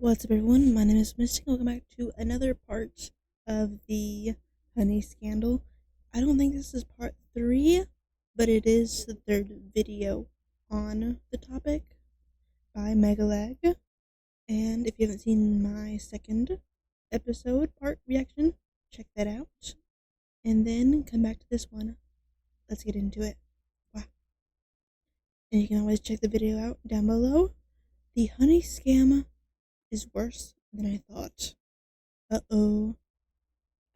What's up, everyone? My name is Mistic. Welcome back to another part of the honey scandal. I don't think this is part 3, but it is the third video on the topic by Megalag. And if you haven't seen my second episode part reaction, check that out. And then come back to this one. Let's get into it. Wow. And you can always check the video out down below. The honey scam is worse than I thought. Uh-oh.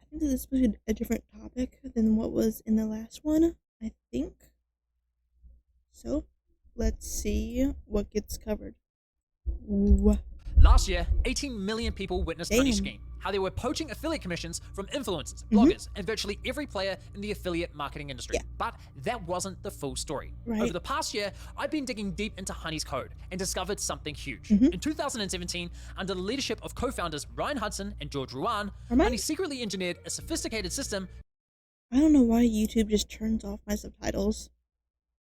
I think this is supposed to be a different topic than what was in the last one, I think. So, let's see what gets covered. Ooh. Last year, 18 million people witnessed Honey Damn. Scheme, how they were poaching affiliate commissions from influencers, bloggers, and virtually every player in the affiliate marketing industry. Yeah. But that wasn't the full story. Right. Over the past year, I've been digging deep into Honey's code and discovered something huge. Mhm. In 2017, under the leadership of co-founders Ryan Hudson and George Ruan, Am I- Honey secretly engineered a sophisticated system. I don't know why YouTube just turns off my subtitles.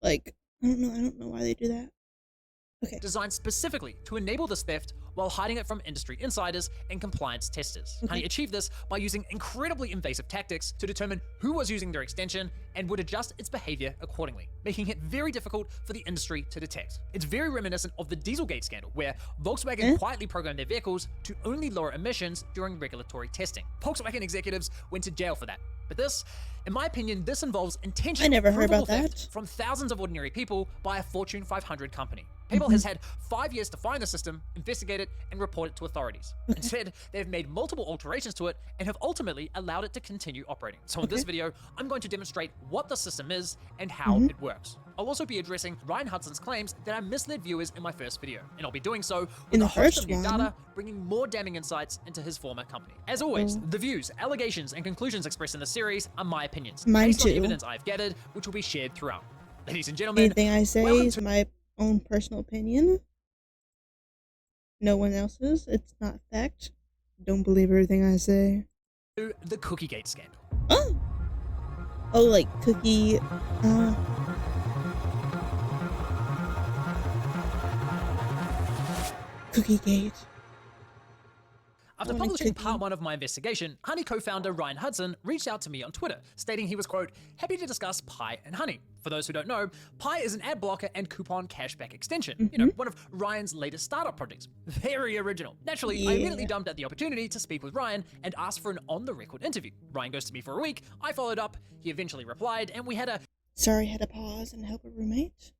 Like, I don't know why they do that. Okay. Designed specifically to enable this theft while hiding it from industry insiders and compliance testers. Okay. Honey achieved this by using incredibly invasive tactics to determine who was using their extension and would adjust its behavior accordingly, making it very difficult for the industry to detect. It's very reminiscent of the Dieselgate scandal, where Volkswagen quietly programmed their vehicles to only lower emissions during regulatory testing. Volkswagen executives went to jail for that. But this, in my opinion, this involves intentional, I never heard provable about theft that. from thousands of ordinary people by a Fortune 500 company. PayPal has had 5 years to find the system, investigate it, and report it to authorities. Instead, they've made multiple alterations to it and have ultimately allowed it to continue operating. So in this video, I'm going to demonstrate what the system is and how it works. I'll also be addressing Ryan Hudson's claims that I misled viewers in my first video, and I'll be doing so with In a the host first of new one? data, bringing more damning insights into his former company. As always, the views, allegations, and conclusions expressed in the series are my opinions, Mine based on too. evidence I've gathered, which will be shared throughout. Ladies and gentlemen, Anything I say welcome is my own personal opinion. No one else's. It's not fact. Don't believe everything I say. to the Cookiegate scandal. Oh! Oh, like cookie, Cookiegate. After want a publishing cookie. part 1 of my investigation, Honey co-founder Ryan Hudson reached out to me on Twitter, stating he was, quote, happy to discuss Pi and Honey. For those who don't know, Pi is an ad blocker and coupon cashback extension. You know, one of Ryan's latest startup projects. Very original. Naturally, I immediately jumped at the opportunity to speak with Ryan and asked for an on-the-record interview. Ryan ghosted me for a week, I followed up, he eventually replied, and we had a Sorry, had to pause and help a roommate.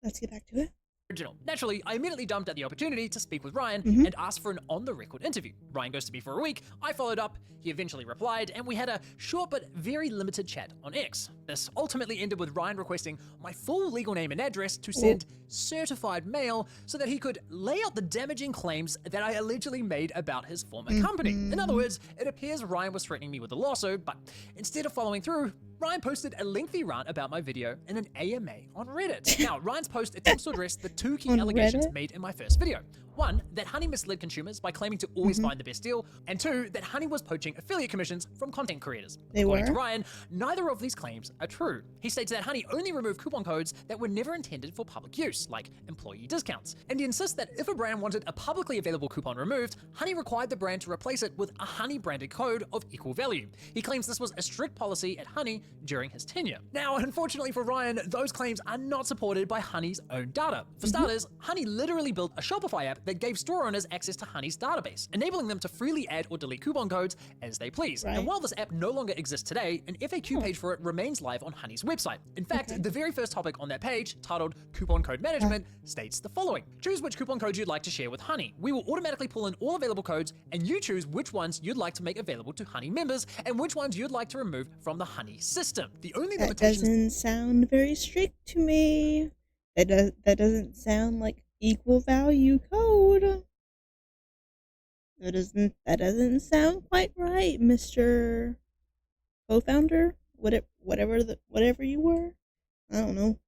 Let's get back to it. original. Naturally, I immediately jumped at the opportunity to speak with Ryan and asked for an on-the-record interview. Ryan ghosted me for a week, I followed up, he eventually replied, and we had a short but very limited chat on X. This ultimately ended with Ryan requesting my full legal name and address to send certified mail so that he could lay out the damaging claims that I allegedly made about his former company. In other words, it appears Ryan was threatening me with a lawsuit, but instead of following through, Ryan posted a lengthy rant about my video in an AMA on Reddit. Now, Ryan's post attempts to address the 2 key On allegations Reddit? made in my first video. 1, that Honey misled consumers by claiming to always find the best deal, and 2, that Honey was poaching affiliate commissions from content creators. They According to were? Ryan, neither of these claims are true. He states that Honey only removed coupon codes that were never intended for public use, like employee discounts. And he insists that if a brand wanted a publicly available coupon removed, Honey required the brand to replace it with a Honey branded code of equal value. He claims this was a strict policy at Honey during his tenure. Now, unfortunately for Ryan, those claims are not supported by Honey's own data. For starters, Honey literally built a Shopify app that gave store owners access to Honey's database, enabling them to freely add or delete coupon codes as they please. Right. And while this app no longer exists today, an FAQ page for it remains live on Honey's website. In fact, the very first topic on that page, titled Coupon Code Management, states the following. Choose which coupon codes you'd like to share with Honey. We will automatically pull in all available codes, and you choose which ones you'd like to make available to Honey members, and which ones you'd like to remove from the Honey system. The only That limitations doesn't sound very strict to me. That doesn't sound like equal value code. That doesn't sound quite right, Mr. Co-founder. Whatever you were. I don't know.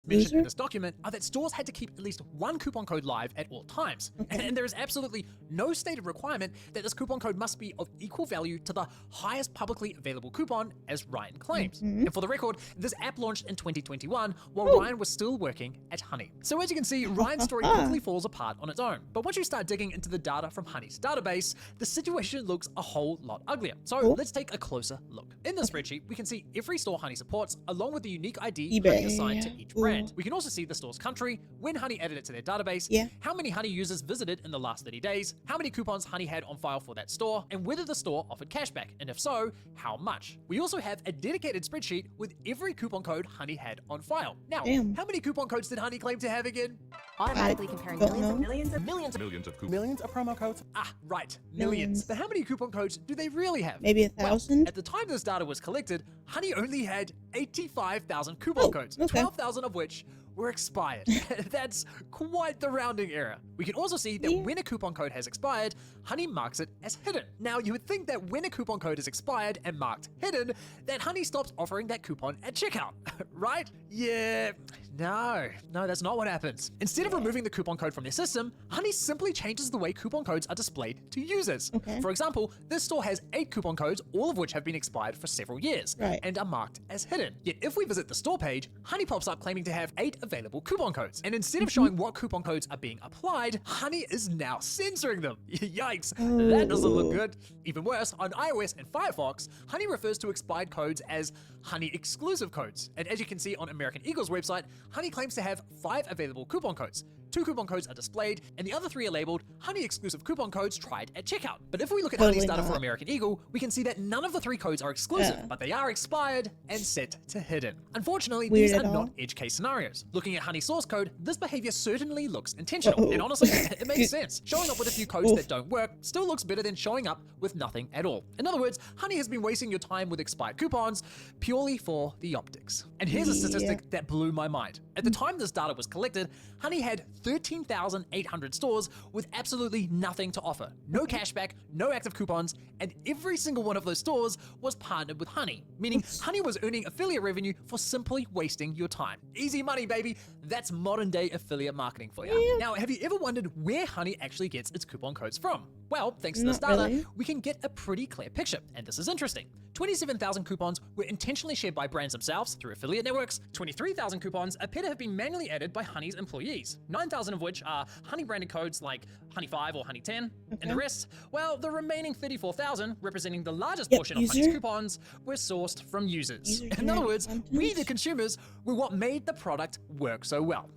mentioned in Loser? this document are that stores had to keep at least one coupon code live at all times. Okay. And there is absolutely no stated requirement that this coupon code must be of equal value to the highest publicly available coupon, as Ryan claims. And for the record, this app launched in 2021 while Ryan was still working at Honey. So as you can see, Ryan's story quickly falls apart on its own. But once you start digging into the data from Honey's database, the situation looks a whole lot uglier. So let's take a closer look. In the spreadsheet, we can see every store Honey supports, along with the unique ID Honey assigned to each brand. We can also see the store's country, when Honey added it to their database, how many Honey users visited in the last 30 days, how many coupons Honey had on file for that store, and whether the store offered cashback, and if so, how much. We also have a dedicated spreadsheet with every coupon code Honey had on file. Now, how many coupon codes did Honey claim to have again? Automatically comparing Millions of promo codes. Ah, right, millions. But how many coupon codes do they really have? Maybe 1,000? Well, at the time this data was collected, Honey only had 85,000 coupon codes, 12,000 of which were expired. That's quite the rounding error. We can also see that when a coupon code has expired, Honey marks it as hidden. Now, you would think that when a coupon code is expired and marked hidden, that Honey stops offering that coupon at checkout, right? Yeah, no, that's not what happens. Instead of removing the coupon code from their system, Honey simply changes the way coupon codes are displayed to users. For example, this store has 8 coupon codes, all of which have been expired for several years and are marked as hidden. Yet if we visit the store page, Honey pops up claiming to have 8 available coupon codes. And instead of showing what coupon codes are being applied, Honey is now censoring them. Yikes, that doesn't look good. Even worse, on iOS and Firefox, Honey refers to expired codes as Honey exclusive codes. And as you can see on American Eagle's website, Honey claims to have 5 available coupon codes. 2 coupon codes are displayed, and the other 3 are labeled Honey exclusive coupon codes tried at checkout. But if we look at Honey's data for American Eagle, we can see that none of the 3 codes are exclusive, but they are expired and set to hidden. Unfortunately, these are not edge case scenarios. Looking at Honey's source code, this behavior certainly looks intentional, and honestly, it makes sense. Showing up with a few codes that don't work still looks better than showing up with nothing at all. In other words, Honey has been wasting your time with expired coupons purely for the optics. And here's a statistic that blew my mind. At the time this data was collected, Honey had 13,800 stores with absolutely nothing to offer. No cashback, no active coupons, and every single one of those stores was partnered with Honey, meaning Honey was earning affiliate revenue for simply wasting your time. Easy money, baby. That's modern day affiliate marketing for you. Now, have you ever wondered where Honey actually gets its coupon codes from? Well, thanks to this data, we can get a pretty clear picture, and this is interesting. 27,000 coupons were intentionally shared by brands themselves through affiliate networks. 23,000 coupons appear to have been manually added by Honey's employees, 9,000 of which are Honey branded codes like Honey 5 or Honey 10, and the rest, well, the remaining 34,000, representing the largest portion of Honey's coupons, were sourced from users. In other words, we, the consumers, were what made the product work so well.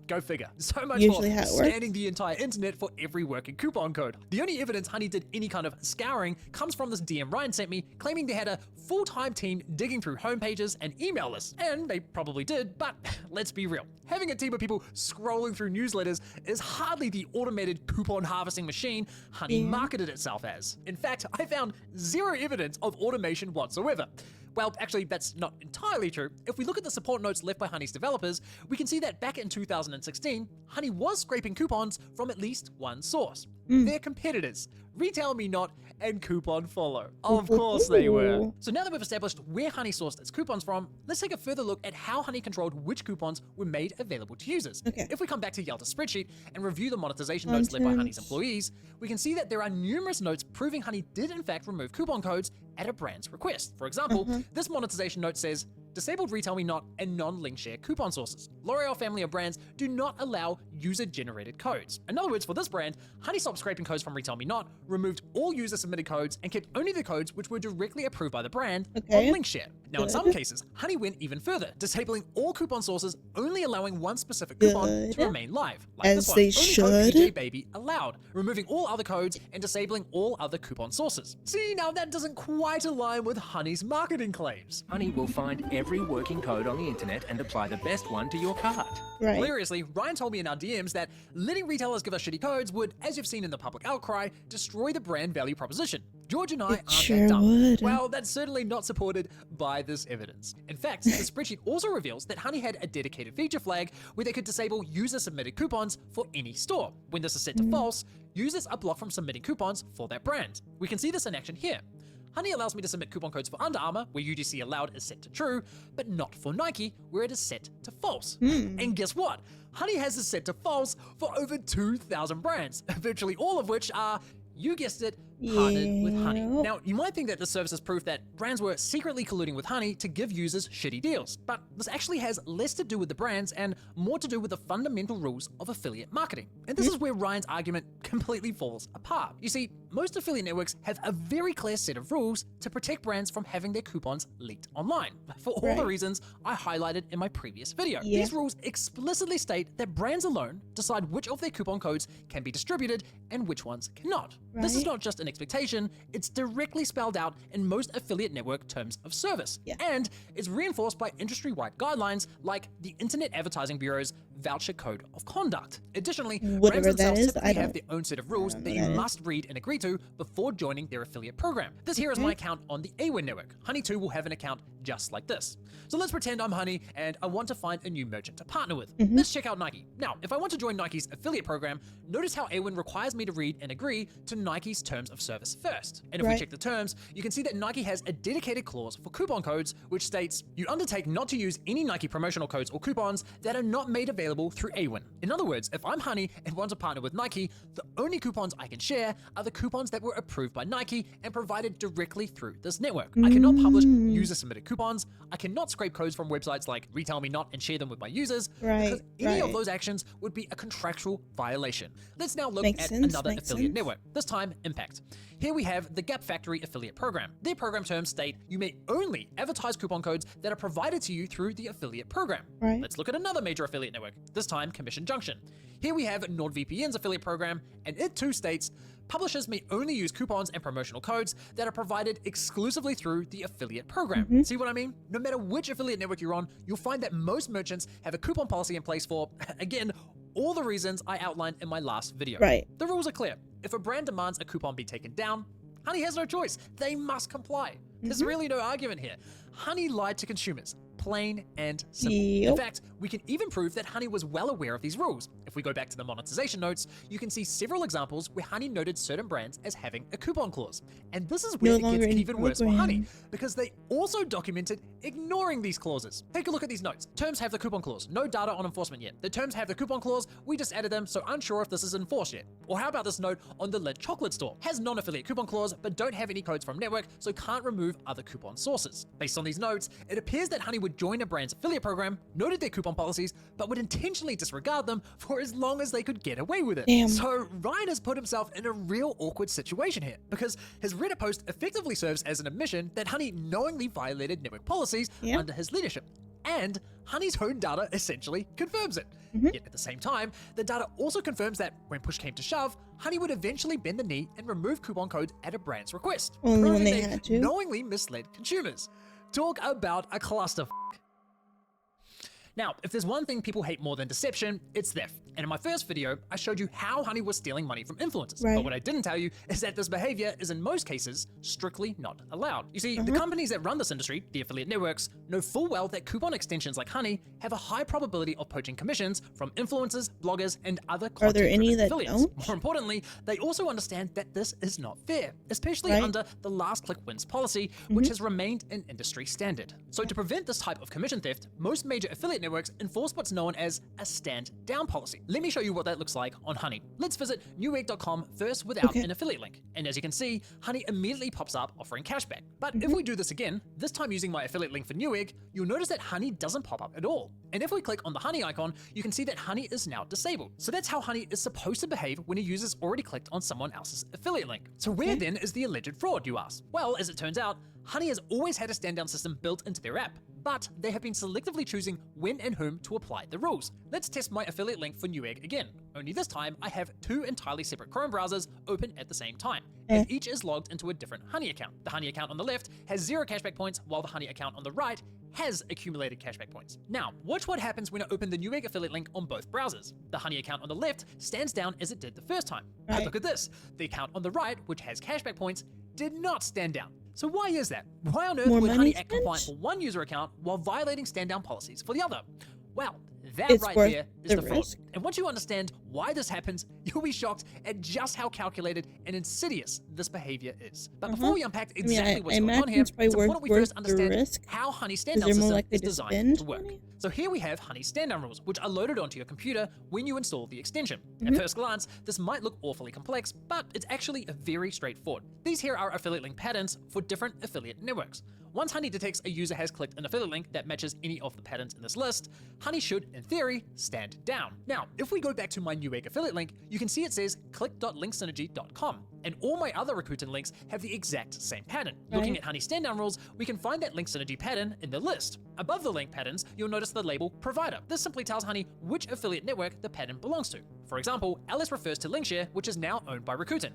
Go figure. So much for scanning the entire internet for every working coupon code. The only evidence Honey did any kind of scouring comes from this DM Ryan sent me, claiming they had a full-time team digging through homepages and email lists. And they probably did, but let's be real. Having a team of people scrolling through newsletters is hardly the automated coupon harvesting machine Honey marketed itself as. In fact, I found 0 evidence of automation whatsoever. Well, actually, that's not entirely true. If we look at the support notes left by Honey's developers, we can see that back in 2016, Honey was scraping coupons from at least one source. Their competitors, Retail Me Not and Coupon Follow. Of course they were. So now that we've established where Honey sourced its coupons from, let's take a further look at how Honey controlled which coupons were made available to users. If we come back to Yelta's spreadsheet and review the monetization notes led by Honey's employees, we can see that there are numerous notes proving Honey did in fact remove coupon codes at a brand's request. For example, this monetization note says, disabled Retail Me Not and non-link share coupon sources. L'Oreal family of brands do not allow user-generated codes. In other words, for this brand, Honey stopped scraping codes from Retail Me Not, removed all user-submitted codes, and kept only the codes which were directly approved by the brand on link share. Now, in some cases, Honey went even further, disabling all coupon sources, only allowing one specific coupon to remain live. Like As this one, they only should. code PJ Baby allowed, removing all other codes and disabling all other coupon sources. See, now that doesn't quite align with Honey's marketing claims. Honey will find every working code on the internet and apply the best one to your cart. Hilariously, Ryan told me in our DMs that letting retailers give us shitty codes would, as you've seen in the public outcry, destroy the brand value proposition. George and I aren't that dumb. Well, that's certainly not supported by this evidence. In fact, the spreadsheet also reveals that Honey had a dedicated feature flag where they could disable user-submitted coupons for any store. When this is set to false, users are blocked from submitting coupons for that brand. We can see this in action here. Honey allows me to submit coupon codes for Under Armour, where UGC allowed is set to true, but not for Nike, where it is set to false. And guess what? Honey has this set to false for over 2,000 brands, virtually all of which are, you guessed it, partnered with Honey. Now, you might think that this service is proof that brands were secretly colluding with Honey to give users shitty deals, but this actually has less to do with the brands and more to do with the fundamental rules of affiliate marketing. And this is where Ryan's argument completely falls apart. You see, most affiliate networks have a very clear set of rules to protect brands from having their coupons leaked online, for all the reasons I highlighted in my previous video. These rules explicitly state that brands alone decide which of their coupon codes can be distributed and which ones cannot. This is not just an expectation, it's directly spelled out in most affiliate network terms of service. And it's reinforced by industry-wide guidelines like the Internet Advertising Bureau's Voucher Code of Conduct. Additionally, brands themselves typically have their own set of rules that you must read and agree to before joining their affiliate program. This here is my account on the AWIN network. Honey too will have an account just like this. So let's pretend I'm Honey and I want to find a new merchant to partner with. Let's check out Nike. Now, if I want to join Nike's affiliate program, notice how AWIN requires me to read and agree to Nike's terms of service first. And if we check the terms, you can see that Nike has a dedicated clause for coupon codes, which states, you undertake not to use any Nike promotional codes or coupons that are not made available through AWIN. In other words, if I'm Honey and want to partner with Nike, the only coupons I can share are the coupons that were approved by Nike and provided directly through this network. I cannot publish user-submitted coupons. I cannot scrape codes from websites like RetailMeNot and share them with my users, because any of those actions would be a contractual violation. Let's now look at another affiliate network, this time Impact. Here we have the Gap Factory affiliate program. Their program terms state you may only advertise coupon codes that are provided to you through the affiliate program. Let's look at another major affiliate network, this time Commission Junction. Here we have NordVPN's affiliate program, and it too states publishers may only use coupons and promotional codes that are provided exclusively through the affiliate program. See what I mean? No matter which affiliate network you're on, you'll find that most merchants have a coupon policy in place for, again, all the reasons I outlined in my last video. The rules are clear. If a brand demands a coupon be taken down, Honey has no choice. They must comply. There's really no argument here. Honey lied to consumers. Plain and simple. In fact, we can even prove that Honey was well aware of these rules. If we go back to the monetization notes, you can see several examples where Honey noted certain brands as having a coupon clause. And this is where it gets even worse for Honey, because they also documented ignoring these clauses. Take a look at these notes. Terms have the coupon clause. No data on enforcement yet. The terms have the coupon clause. We just added them, so unsure if this is enforced yet. Or how about this note on the Lid chocolate store? Has non-affiliate coupon clause, but don't have any codes from network, so can't remove other coupon sources. Based on these notes, it appears that Honey would join a brand's affiliate program, noted their coupon policies, but would intentionally disregard them for as long as they could get away with it. So Ryan has put himself in a real awkward situation here, because his Reddit post effectively serves as an admission that Honey knowingly violated network policies under his leadership. And Honey's own data essentially confirms it. Yet at the same time, the data also confirms that when push came to shove, Honey would eventually bend the knee and remove coupon codes at a brand's request, proving they knowingly misled consumers. Talk about a clusterfuck. Now, if there's one thing people hate more than deception, it's theft. And in my first video, I showed you how Honey was stealing money from influencers. But what I didn't tell you is that this behavior is in most cases strictly not allowed. You see, the companies that run this industry, the affiliate networks, know full well that coupon extensions like Honey have a high probability of poaching commissions from influencers, bloggers, and other content-driven affiliates. More importantly, they also understand that this is not fair, especially under the last click wins policy, which has remained an industry standard. So to prevent this type of commission theft, most major affiliate networks enforce what's known as a stand down policy. Let me show you what that looks like on Honey. Let's visit newegg.com first without an affiliate link. And as you can see, Honey immediately pops up offering cashback. But if we do this again, this time using my affiliate link for Newegg, you'll notice that Honey doesn't pop up at all. And if we click on the Honey icon, you can see that Honey is now disabled. So that's how Honey is supposed to behave when a user's already clicked on someone else's affiliate link. So where then is the alleged fraud, you ask? Well, as it turns out, Honey has always had a stand down system built into their app, but they have been selectively choosing when and whom to apply the rules. Let's test my affiliate link for Newegg again. Only this time, I have two entirely separate Chrome browsers open at the same time, and each is logged into a different Honey account. The Honey account on the left has 0 cashback points, while the Honey account on the right has accumulated cashback points. Now, watch what happens when I open the Newegg affiliate link on both browsers. The Honey account on the left stands down as it did the first time. But look at this. The account on the right, which has cashback points, did not stand down. So why is that? Why on earth would Honey act compliant for one user account while violating stand down policies for the other? Well, that right there is the fraud. And once you understand why this happens, you'll be shocked at just how calculated and insidious this behavior is. But before we unpack exactly what's going on here, it's important we first understand how honey stand-down system is designed to work. So here we have honey stand-down rules, which are loaded onto your computer when you install the extension. At first glance, this might look awfully complex, but it's actually very straightforward. These here are affiliate link patterns for different affiliate networks. Once Honey detects a user has clicked an affiliate link that matches any of the patterns in this list, Honey should, in theory, stand down. Now, if we go back to my Newegg affiliate link, you can see it says click.linksynergy.com, and all my other Rakuten links have the exact same pattern. Looking at Honey stand-down rules, we can find that link synergy pattern in the list. Above the link patterns, you'll notice the label provider. This simply tells Honey which affiliate network the pattern belongs to. For example, LS refers to Linkshare, which is now owned by Rakuten.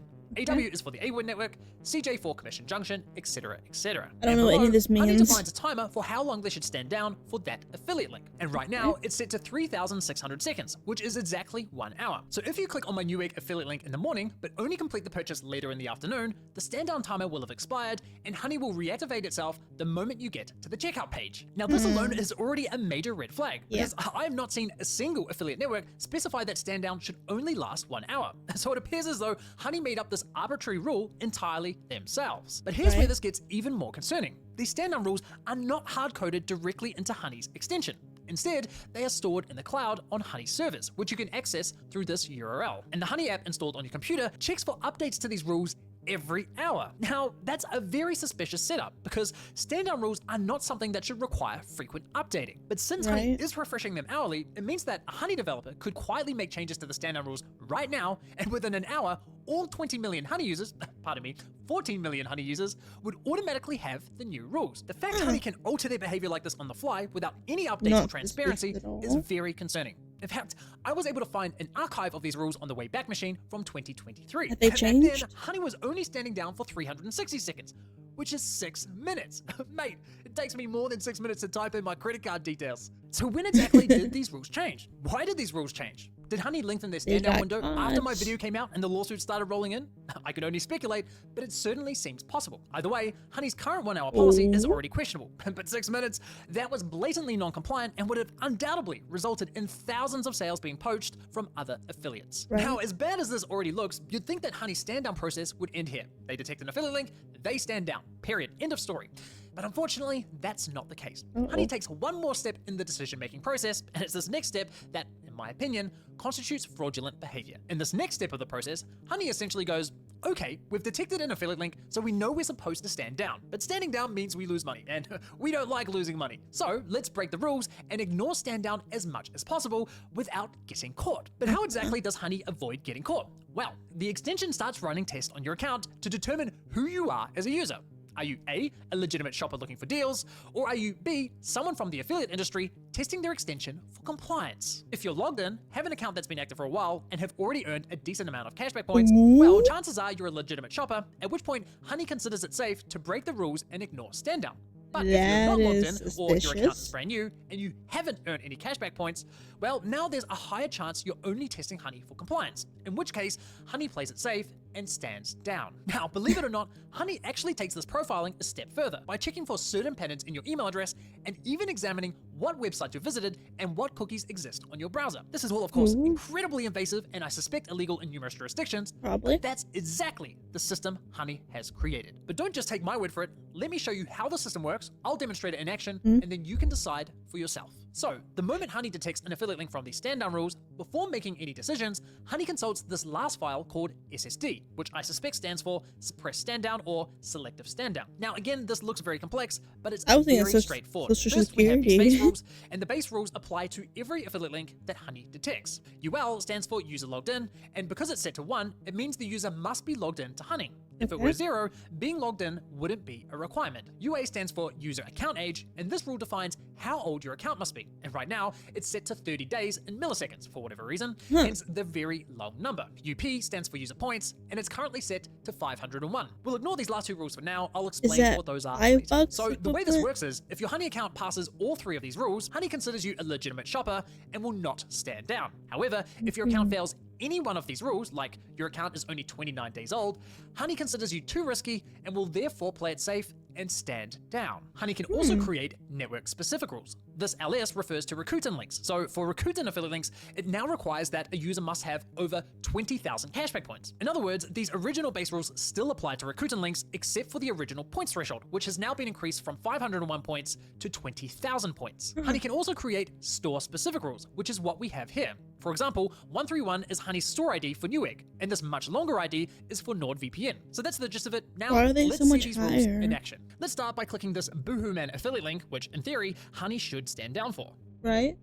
AW is for the AWIN network, CJ for Commission Junction, etc, etc. I don't know what any of this means. Honey defines a timer for how long they should stand down for that affiliate link. And right now, it's set to 3,600 seconds, which is exactly 1 hour. So if you click on my Newegg affiliate link in the morning, but only complete the purchase later in the afternoon, the stand down timer will have expired, and Honey will reactivate itself the moment you get to the checkout page. Now this alone is already a major red flag, because I have not seen a single affiliate network specify that stand down should only last 1 hour. So it appears as though Honey made up this arbitrary rule entirely themselves. But here's where this gets even more concerning. These stand-down rules are not hard-coded directly into Honey's extension. Instead, they are stored in the cloud on Honey servers, which you can access through this URL. And the Honey app installed on your computer checks for updates to these rules every hour. Now, that's a very suspicious setup because stand-down rules are not something that should require frequent updating. But since Honey is refreshing them hourly, it means that a Honey developer could quietly make changes to the stand-down rules right now, and within an hour, all 20 million Honey users, 14 million Honey users, would automatically have the new rules. The fact Honey can alter their behavior like this on the fly without any updates or transparency is very concerning. In fact, I was able to find an archive of these rules on the Wayback Machine from 2023. Have they changed? Back then, Honey was only standing down for 360 seconds, which is 6 minutes. Mate, it takes me more than 6 minutes to type in my credit card details. So when exactly did these rules change? Why did these rules change? Did Honey lengthen their stand-down window after my video came out and the lawsuits started rolling in? I could only speculate, but it certainly seems possible. Either way, Honey's current 1 hour policy is already questionable, but 6 minutes, that was blatantly non-compliant and would have undoubtedly resulted in thousands of sales being poached from other affiliates. Now, as bad as this already looks, you'd think that Honey's stand-down process would end here. They detect an affiliate link, they stand down, period, end of story. But unfortunately, that's not the case. Honey takes one more step in the decision-making process, and it's this next step that, in my opinion, constitutes fraudulent behavior. In this next step of the process, Honey essentially goes, okay, we've detected an affiliate link, so we know we're supposed to stand down. But standing down means we lose money, and we don't like losing money. So let's break the rules and ignore stand down as much as possible without getting caught. But how exactly does Honey avoid getting caught? Well, the extension starts running tests on your account to determine who you are as a user. Are you A, a legitimate shopper looking for deals, or are you B, someone from the affiliate industry testing their extension for compliance? If you're logged in, have an account that's been active for a while, and have already earned a decent amount of cashback points, well, chances are you're a legitimate shopper, at which point Honey considers it safe to break the rules and ignore stand down. But if you're not logged in, or your account is brand new, and you haven't earned any cashback points, well, now there's a higher chance you're only testing Honey for compliance, in which case, Honey plays it safe and stands down. Now, believe it or not, Honey actually takes this profiling a step further by checking for certain patterns in your email address and even examining what website you visited and what cookies exist on your browser. This is all, of course, incredibly invasive and I suspect illegal in numerous jurisdictions. But that's exactly the system Honey has created. But don't just take my word for it. Let me show you how the system works. I'll demonstrate it in action, and then you can decide for yourself. So, the moment Honey detects an affiliate link from these stand-down rules, before making any decisions, Honey consults this last file called SSD, which I suspect stands for Suppress Stand Down or Selective Stand Down. Now, again, this looks very complex, but it's very straightforward. First, we have these base rules, and the base rules apply to every affiliate link that Honey detects. UL stands for User Logged In, and because it's set to 1, it means the user must be logged in to Honey. If it were 0, being logged in wouldn't be a requirement. UA stands for User Account Age, and this rule defines how old your account must be. And right now, it's set to 30 days in milliseconds for whatever reason, hence the very long number. UP stands for User Points, and it's currently set to 501. We'll ignore these last two rules for now. I'll explain what those are later. So the way this works is, if your Honey account passes all 3 of these rules, Honey considers you a legitimate shopper and will not stand down. However, if your account fails any one of these rules, like your account is only 29 days old, Honey considers you too risky and will therefore play it safe and stand down. Honey can also create network-specific rules. This LS refers to Rakuten links. So for Rakuten affiliate links, it now requires that a user must have over 20,000 cashback points. In other words, these original base rules still apply to Rakuten links, except for the original points threshold, which has now been increased from 501 points to 20,000 points. Honey can also create store-specific rules, which is what we have here. For example, 131 is Honey's store ID for Newegg, and this much longer ID is for NordVPN. So that's the gist of it. Now, Why are they let's so see much these rules higher? in action. Let's start by clicking this Boohoo Man affiliate link, which in theory, Honey should stand down for. Right?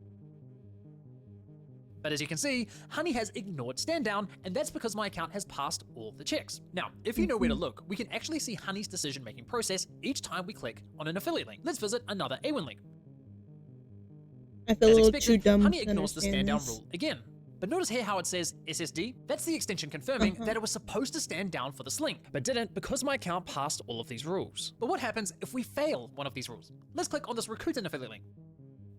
But as you can see, Honey has ignored stand down, and that's because my account has passed all the checks. Now, if you know where to look, we can actually see Honey's decision-making process each time we click on an affiliate link. Let's visit another A1 link. I feel a As little too expected, dumb Honey to ignores the understand stand down this. rule again. But notice here how it says SSD? That's the extension confirming that it was supposed to stand down for this link, but didn't because my account passed all of these rules. But what happens if we fail one of these rules? Let's click on this Rakuten affiliate link.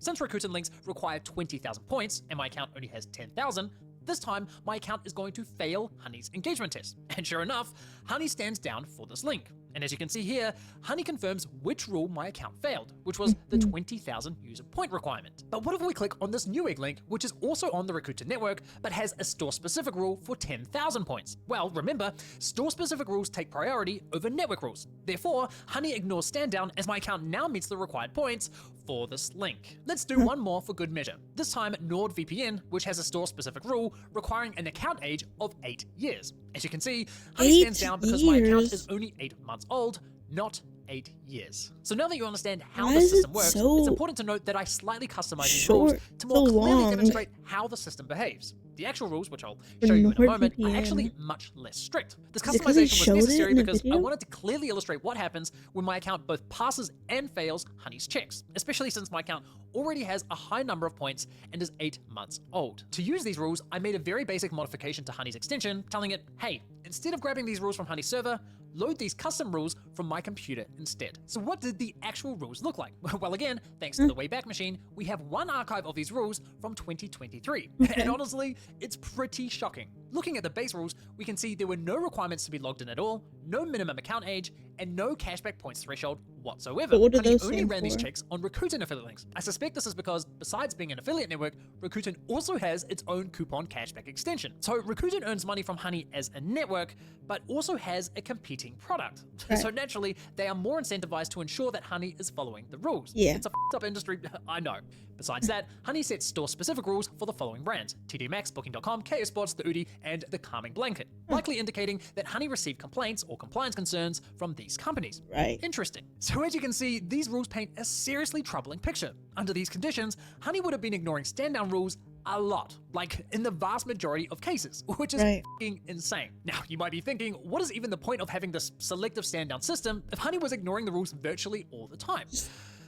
Since Rakuten links require 20,000 points and my account only has 10,000, this time my account is going to fail Honey's engagement test. And sure enough, Honey stands down for this link. And as you can see here, Honey confirms which rule my account failed, which was the 20,000 user point requirement. But what if we click on this Newegg link, which is also on the Rakuten network, but has a store-specific rule for 10,000 points? Well, remember, store-specific rules take priority over network rules. Therefore, Honey ignores stand down as my account now meets the required points for this link. Let's do one more for good measure. This time, NordVPN, which has a store-specific rule requiring an account age of 8 years. As you can see, Honey stands down because my account is only 8 months old, not 8 years. So now that you understand how Why the is system it works, so it's important to note that I slightly customize these rules short, to more so clearly long? demonstrate how the system behaves. The actual rules, which I'll For show you in a moment, are NordVPN. actually much less strict. This Is it 'cause they customization was showed it necessary in the because I video? wanted to clearly illustrate what happens when my account both passes and fails Honey's checks, especially since my account already has a high number of points and is 8 months old. To use these rules, I made a very basic modification to Honey's extension, telling it, hey, instead of grabbing these rules from Honey's server, load these custom rules from my computer instead. So what did the actual rules look like? Well, again, thanks to the Wayback Machine, we have one archive of these rules from 2023. And honestly, it's pretty shocking. Looking at the base rules, we can see there were no requirements to be logged in at all, no minimum account age, and no cashback points threshold whatsoever. But what do Honey those only stand ran these for? checks on Rakuten affiliate links. I suspect this is because, besides being an affiliate network, Rakuten also has its own coupon cashback extension. So Rakuten earns money from Honey as a network, but also has a competing product. Right. So naturally, they are more incentivized to ensure that Honey is following the rules. Yeah. It's a f***ed up industry, I know. Besides that, Honey sets store-specific rules for the following brands: TD Maxx, Booking.com, KO Sports, The Udi, and The Calming Blanket, likely indicating that Honey received complaints or compliance concerns from these companies. Right. Interesting. So as you can see, these rules paint a seriously troubling picture. Under these conditions, Honey would have been ignoring stand-down rules a lot, like in the vast majority of cases, which is Right. f***ing insane. Now, you might be thinking, what is even the point of having this selective stand-down system if Honey was ignoring the rules virtually all the time?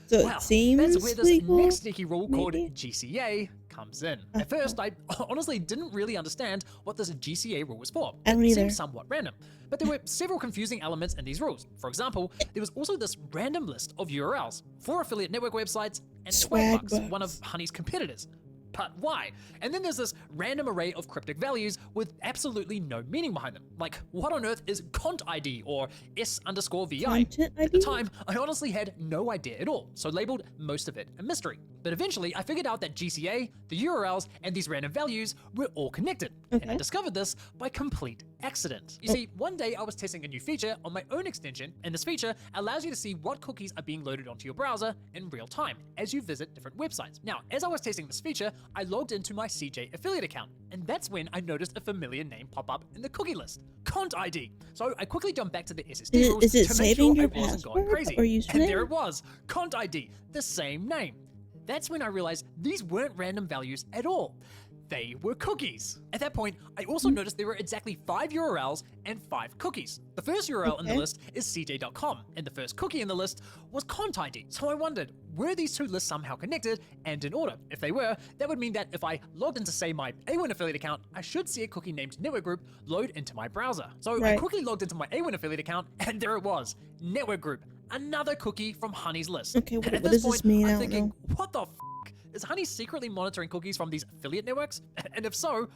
So Well, it seems that's where this legal, next sneaky rule called maybe? GCA comes in. At first, I honestly didn't really understand what this GCA rule was for. I don't It either. seemed somewhat random, but there were several confusing elements in these rules. For example, there was also this random list of URLs for affiliate network websites and Swagbucks, Swagbucks. one of Honey's competitors. But why? And then there's this random array of cryptic values with absolutely no meaning behind them. Like, what on earth is cont ID or S_VI? Content At the ID? time, I honestly had no idea at all, so labeled most of it a mystery. But eventually, I figured out that GCA, the URLs, and these random values were all connected. And I Okay. discovered this by complete accident. You see, one day I was testing a new feature on my own extension, and this feature allows you to see what cookies are being loaded onto your browser in real time as you visit different websites. Now, as I was testing this feature, I logged into my CJ affiliate account, and that's when I noticed a familiar name pop up in the cookie list, Cont ID. So I quickly jumped back to the SSD rules Is it to make saving sure your I wasn't going password crazy. or And there username? it was, Cont ID, the same name. That's when I realized these weren't random values at all. They were cookies. At that point, I also noticed there were exactly 5 URLs and 5 cookies. The first URL in the Okay. list is cj.com, and the first cookie in the list was ContID. So I wondered, were these two lists somehow connected and in order? If they were, that would mean that if I logged into, say, my A1 affiliate account, I should see a cookie named Network Group load into my browser. So I Right. quickly logged into my A1 affiliate account, and there it was, Network Group, another cookie from Honey's list. Okay, And what at does this this point, mean? I I'm don't thinking, know. what the f***? Is Honey secretly monitoring cookies from these affiliate networks? And if so,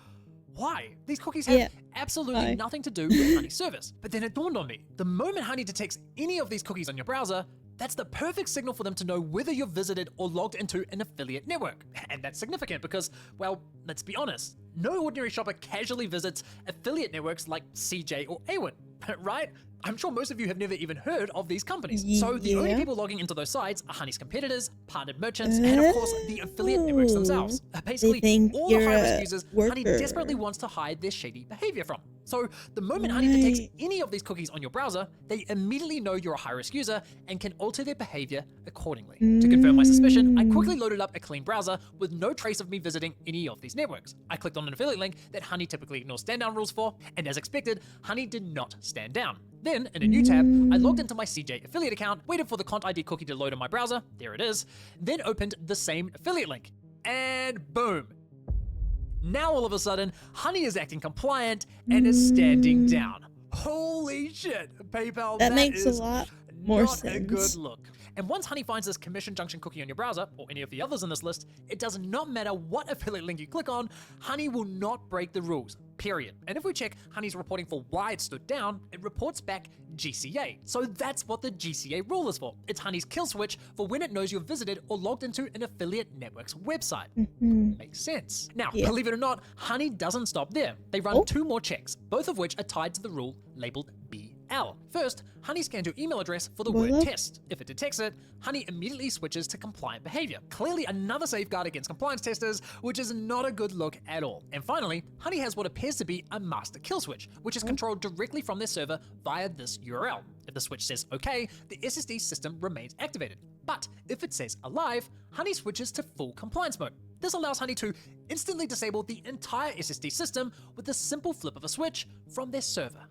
why? These cookies have Yeah. absolutely Why? nothing to do with Honey's service. But then it dawned on me, the moment Honey detects any of these cookies on your browser, that's the perfect signal for them to know whether you've visited or logged into an affiliate network. And that's significant because, well, let's be honest, no ordinary shopper casually visits affiliate networks like CJ or Awin, right? I'm sure most of you have never even heard of these companies. So the only Yeah. people logging into those sites are Honey's competitors, partnered merchants, and of course the affiliate networks themselves. Basically, think all the you're high-risk a users Honey worker. desperately wants to hide their shady behavior from. So the moment Honey detects Right. any of these cookies on your browser, they immediately know you're a high-risk user and can alter their behavior accordingly. To confirm my suspicion, I quickly loaded up a clean browser with no trace of me visiting any of these networks. I clicked on an affiliate link that Honey typically ignores stand-down rules for, and as expected, Honey did not stand down. Then, in a new tab, I logged into my CJ affiliate account, waited for the Cont ID cookie to load in my browser, there it is, then opened the same affiliate link, and boom. Now all of a sudden, Honey is acting compliant and is standing down. Holy shit, PayPal, That makes a is lot more not a sense. good look. And once Honey finds this commission junction cookie on your browser, or any of the others in this list, it does not matter what affiliate link you click on, Honey will not break the rules, period. And if we check Honey's reporting for why it stood down, it reports back GCA. So that's what the GCA rule is for. It's Honey's kill switch for when it knows you've visited or logged into an affiliate network's website. Makes sense. Now, Yeah. believe it or not, Honey doesn't stop there. They run two more checks, both of which are tied to the rule labeled BL. First, Honey scans your email address for the word What? test. If it detects it, Honey immediately switches to compliant behavior. Clearly another safeguard against compliance testers, which is not a good look at all. And finally, Honey has what appears to be a master kill switch, which is controlled directly from their server via this URL. If the switch says OK, the SSD system remains activated. But if it says alive, Honey switches to full compliance mode. This allows Honey to instantly disable the entire SSD system with the simple flip of a switch from their server.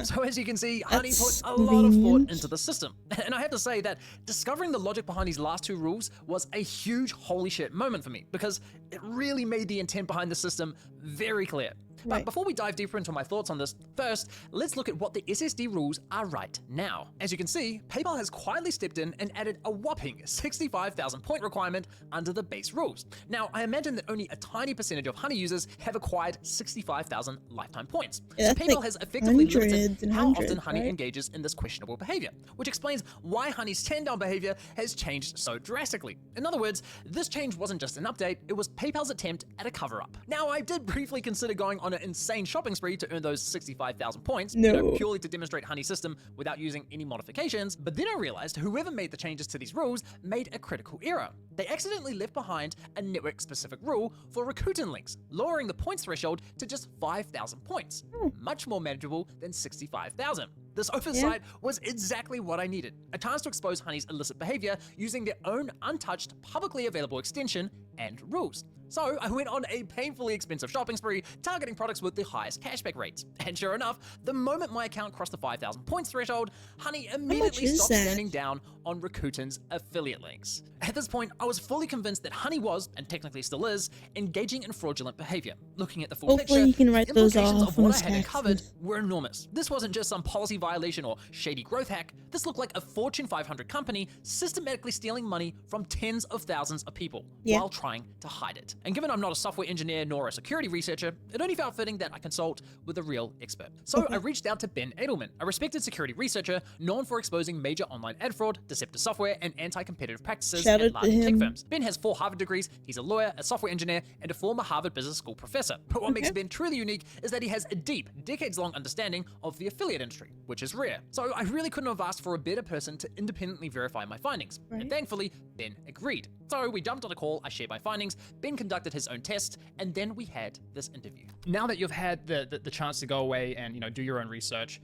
So as you can see, Honey put a lot of thought convenient. into the system. And I have to say that discovering the logic behind these last two rules was a huge holy shit moment for me, because it really made the intent behind the system very clear. But Right. before we dive deeper into my thoughts on this, first, let's look at what the SSD rules are right now. As you can see, PayPal has quietly stepped in and added a whopping 65,000 point requirement under the base rules. Now, I imagine that only a tiny percentage of Honey users have acquired 65,000 lifetime points. Yeah, So that's PayPal like has effectively hundreds limited and how often hundreds, Honey right? engages in this questionable behavior, which explains why Honey's stand-down behavior has changed so drastically. In other words, this change wasn't just an update, it was PayPal's attempt at a cover-up. Now, I did briefly consider going on an insane shopping spree to earn those 65,000 points, No. purely to demonstrate Honey's system without using any modifications, but then I realized whoever made the changes to these rules made a critical error. They accidentally left behind a network-specific rule for Rakuten links, lowering the points threshold to just 5,000 points, much more manageable than 65,000. This oversight was exactly what I needed, a chance to expose Honey's illicit behavior using their own untouched, publicly available extension and rules. So I went on a painfully expensive shopping spree, targeting products with the highest cashback rates. And sure enough, the moment my account crossed the 5,000 points threshold, Honey immediately is stopped that? standing down on Rakuten's affiliate links. At this point, I was fully convinced that Honey was, and technically still is, engaging in fraudulent behavior. Looking at the full Hopefully picture, you can write the those implications off of on what his I had uncovered taxes. were enormous. This wasn't just some policy violation or shady growth hack. This looked like a Fortune 500 company systematically stealing money from tens of thousands of people while trying to hide it. And given I'm not a software engineer nor a security researcher, it only felt fitting that I consult with a real expert. So I reached out to Ben Edelman, a respected security researcher known for exposing major online ad fraud, deceptive software, and anti-competitive practices Shout at out to large tech him. firms. Ben has 4 Harvard degrees, he's a lawyer, a software engineer, and a former Harvard Business School professor. But what makes Ben truly unique is that he has a deep, decades-long understanding of the affiliate industry, which is rare. So I really couldn't have asked for a better person to independently verify my findings. And thankfully, Ben agreed. So we jumped on a call, I shared my findings, Ben conducted his own test, and then we had this interview. Now that you've had the chance to go away and do your own research,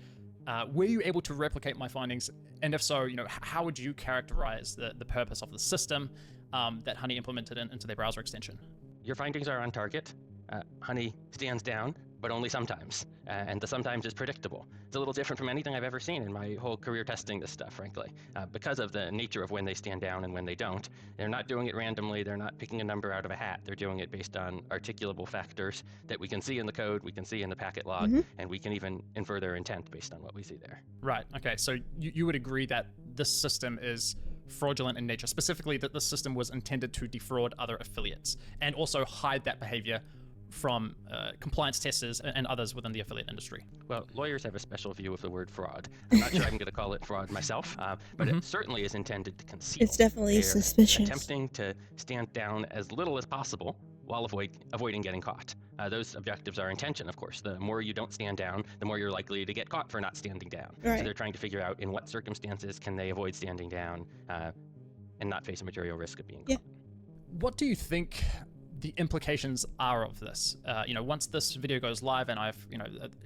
were you able to replicate my findings? And if so, how would you characterize the purpose of the system that Honey implemented into their browser extension? Your findings are on target. Honey stands down, but only sometimes. And the sometimes is predictable. It's a little different from anything I've ever seen in my whole career testing this stuff, frankly. Because of the nature of when they stand down and when they don't. They're not doing it randomly. They're not picking a number out of a hat. They're doing it based on articulable factors that we can see in the code, we can see in the packet log, and we can even infer their intent based on what we see there. Right. Okay. So you would agree that this system is fraudulent in nature, specifically that the system was intended to defraud other affiliates and also hide that behavior from compliance testers and others within the affiliate industry? Well, lawyers have a special view of the word fraud. I'm not sure I'm going to call it fraud myself, but it certainly is intended to conceal. It's definitely They're suspicious. attempting to stand down as little as possible while avoiding getting caught. Those objectives are intention, of course. The more you don't stand down, the more you're likely to get caught for not standing down. Right. So they're trying to figure out in what circumstances can they avoid standing down and not face a material risk of being caught. What do you think the implications are of this? Once this video goes live and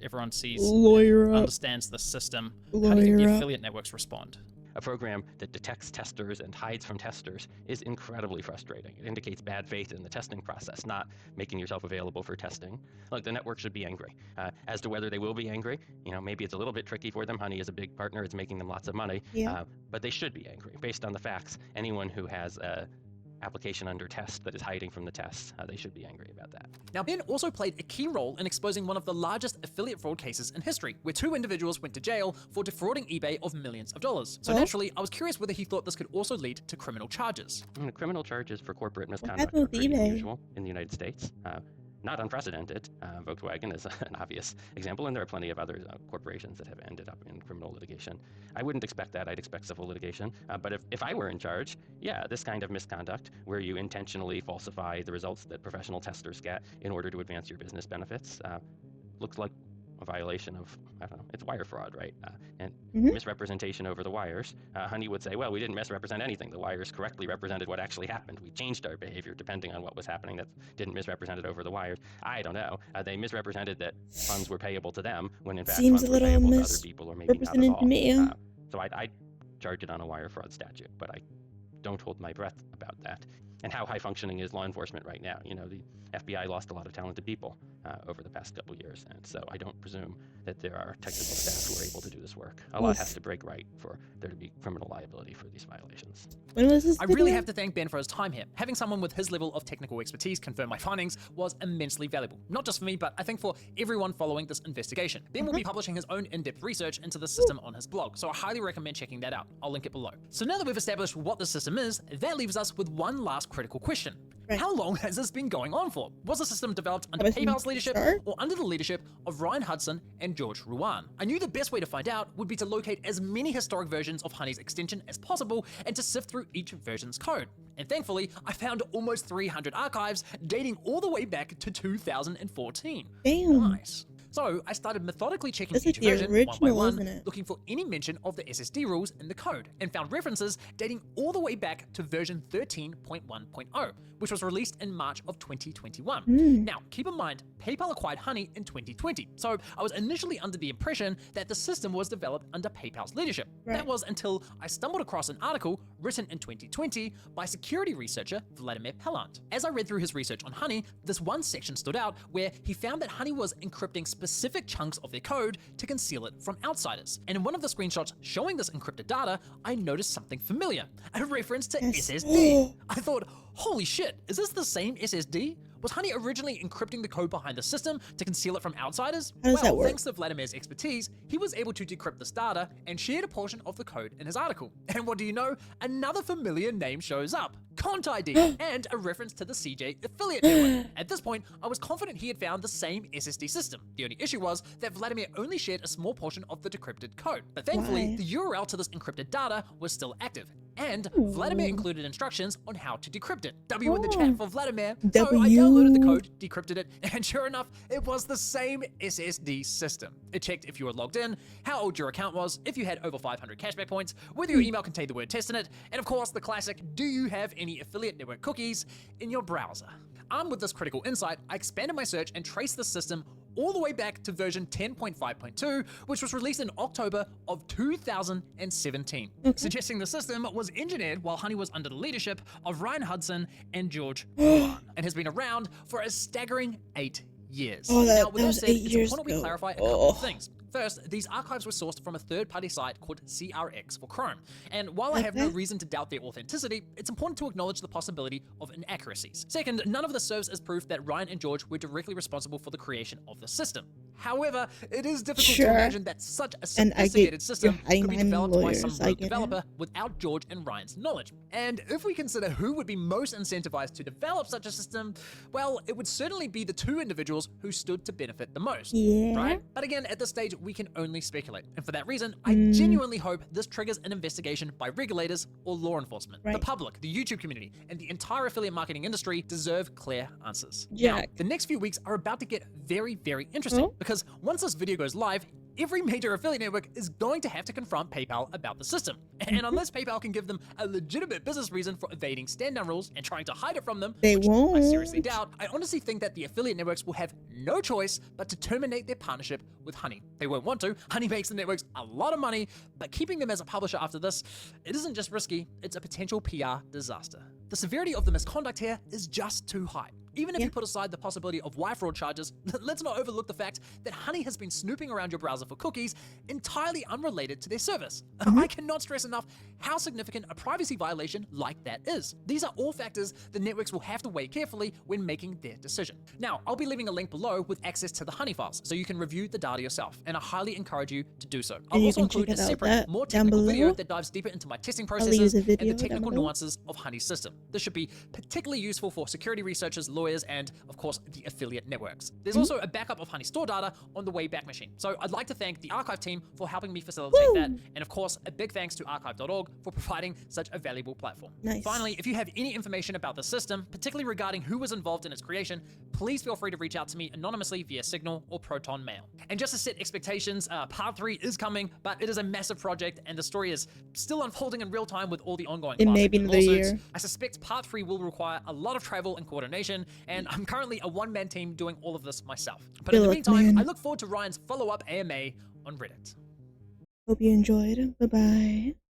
everyone sees, understands the system, how do you think the affiliate networks respond? A program that detects testers and hides from testers is incredibly frustrating. It indicates bad faith in the testing process, not making yourself available for testing. Look, the network should be angry. As to whether they will be angry, maybe it's a little bit tricky for them. Honey is a big partner. It's making them lots of money. But they should be angry. Based on the facts, anyone who has a application under test that is hiding from the tests, they should be angry about that. Now, Ben also played a key role in exposing one of the largest affiliate fraud cases in history, where 2 individuals went to jail for defrauding eBay of millions of dollars. So naturally, I was curious whether he thought this could also lead to criminal charges. Criminal charges for corporate misconduct are pretty usual in the United States. Not unprecedented. Volkswagen is an obvious example, and there are plenty of other corporations that have ended up in criminal litigation. I wouldn't expect that. I'd expect civil litigation. But if I were in charge, yeah, this kind of misconduct, where you intentionally falsify the results that professional testers get in order to advance your business benefits, looks like a violation of, it's wire fraud, right? And misrepresentation over the wires. Honey would say, well, we didn't misrepresent anything. The wires correctly represented what actually happened. We changed our behavior depending on what was happening. That didn't misrepresent it over the wires. I don't know. They misrepresented that funds were payable to them when in fact funds were payable to other people, or maybe not at all. So I'd charge it on a wire fraud statute, but I don't hold my breath about that. And how high functioning is law enforcement right now? The FBI lost a lot of talented people over the past couple years, and so I don't presume that there are technical staff who are able to do this work. A lot has to break right for there to be criminal liability for these violations. When was this I really have to thank Ben for his time here. Having someone with his level of technical expertise confirm my findings was immensely valuable. Not just for me, but I think for everyone following this investigation. Ben will be publishing his own in-depth research into the system on his blog, so I highly recommend checking that out. I'll link it below. So now that we've established what the system is, that leaves us with one last critical question. Right. How long has this been going on for? Was the system developed under PayPal's leadership or under the leadership of Ryan Hudson and George Ruan? I knew the best way to find out would be to locate as many historic versions of Honey's extension as possible and to sift through each version's code. And thankfully, I found almost 300 archives dating all the way back to 2014. Damn. Nice. So I started methodically checking That's each like the version original, one by one, isn't it? looking for any mention of the SSD rules in the code, and found references dating all the way back to version 13.1.0, which was released in March of 2021. Now, keep in mind, PayPal acquired Honey in 2020, so I was initially under the impression that the system was developed under PayPal's leadership. Right. That was until I stumbled across an article written in 2020 by security researcher Vladimir Pellant. As I read through his research on Honey, this one section stood out where he found that Honey was encrypting specific chunks of their code to conceal it from outsiders. And in one of the screenshots showing this encrypted data, I noticed something familiar, a reference to SSD. I thought, holy shit, is this the same SSD? Was Honey originally encrypting the code behind the system to conceal it from outsiders? How does that work? Thanks to Vladimir's expertise, he was able to decrypt this data and shared a portion of the code in his article. And what do you know? Another familiar name shows up, Cont ID, and a reference to the CJ affiliate network. At this point, I was confident he had found the same SSD system. The only issue was that Vladimir only shared a small portion of the decrypted code. But thankfully, Why? the URL to this encrypted data was still active. And Vladimir included instructions on how to decrypt it. W in the chat for Vladimir. So I downloaded the code, decrypted it, and sure enough, it was the same SSD system. It checked if you were logged in, how old your account was, if you had over 500 cashback points, whether your email contained the word test in it, and of course the classic, do you have any affiliate network cookies in your browser? Armed with this critical insight, I expanded my search and traced the system all the way back to version 10.5.2, which was released in October of 2017, suggesting the system was engineered while Honey was under the leadership of Ryan Hudson and George Ruan, and has been around for a staggering 8 years. Oh, Now, with that that was said, 8 it's years important we ago. clarify a couple of things. First, these archives were sourced from a third-party site called CRX for Chrome. And while I have no reason to doubt their authenticity, it's important to acknowledge the possibility of inaccuracies. Second, none of this serves as proof that Ryan and George were directly responsible for the creation of the system. However, it is difficult Sure. to imagine that such a And I get sophisticated you're system hiding could be behind developed by lawyers, some I rogue get it. developer without George and Ryan's knowledge. And if we consider who would be most incentivized to develop such a system, well, it would certainly be the two individuals who stood to benefit the most. Yeah. Right? But again, at this stage, we can only speculate. And for that reason, I Mm. genuinely hope this triggers an investigation by regulators or law enforcement. The Right. public, the YouTube community, and the entire affiliate marketing industry deserve clear answers. Jack. Now, the next few weeks are about to get very, very interesting Oh? because once this video goes live, every major affiliate network is going to have to confront PayPal about the system. And unless PayPal can give them a legitimate business reason for evading stand-down rules and trying to hide it from them, They which I won't. seriously doubt, I honestly think that the affiliate networks will have no choice but to terminate their partnership with Honey. They won't want to. Honey makes the networks a lot of money, but keeping them as a publisher after this, it isn't just risky, it's a potential PR disaster. The severity of the misconduct here is just too high. Even if Yeah. you put aside the possibility of wire fraud charges, let's not overlook the fact that Honey has been snooping around your browser for cookies entirely unrelated to their service. I cannot stress enough how significant a privacy violation like that is. These are all factors the networks will have to weigh carefully when making their decision. Now, I'll be leaving a link below with access to the Honey files, so you can review the data yourself, and I highly encourage you to do so. I'll you also can check include a it out separate, that more down technical video below. that dives deeper into my testing leave processes the and video the down technical below. nuances of Honey's system. This should be particularly useful for security researchers, lawyers, and of course, the affiliate networks. There's also a backup of Honey store data on the Wayback Machine. So I'd like to thank the archive team for helping me facilitate that. And of course, a big thanks to archive.org for providing such a valuable platform. Nice. Finally, if you have any information about the system, particularly regarding who was involved in its creation, please feel free to reach out to me anonymously via Signal or Proton Mail. And just to set expectations, part 3 is coming, but it is a massive project and the story is still unfolding in real time with all the ongoing It class may be action another lawsuits. year. I suspect part 3 will require a lot of travel and coordination, and I'm currently a one-man team doing all of this myself. But in Good the luck, meantime, man. I look forward to Ryan's follow-up AMA on Reddit. Hope you enjoyed. Bye-bye.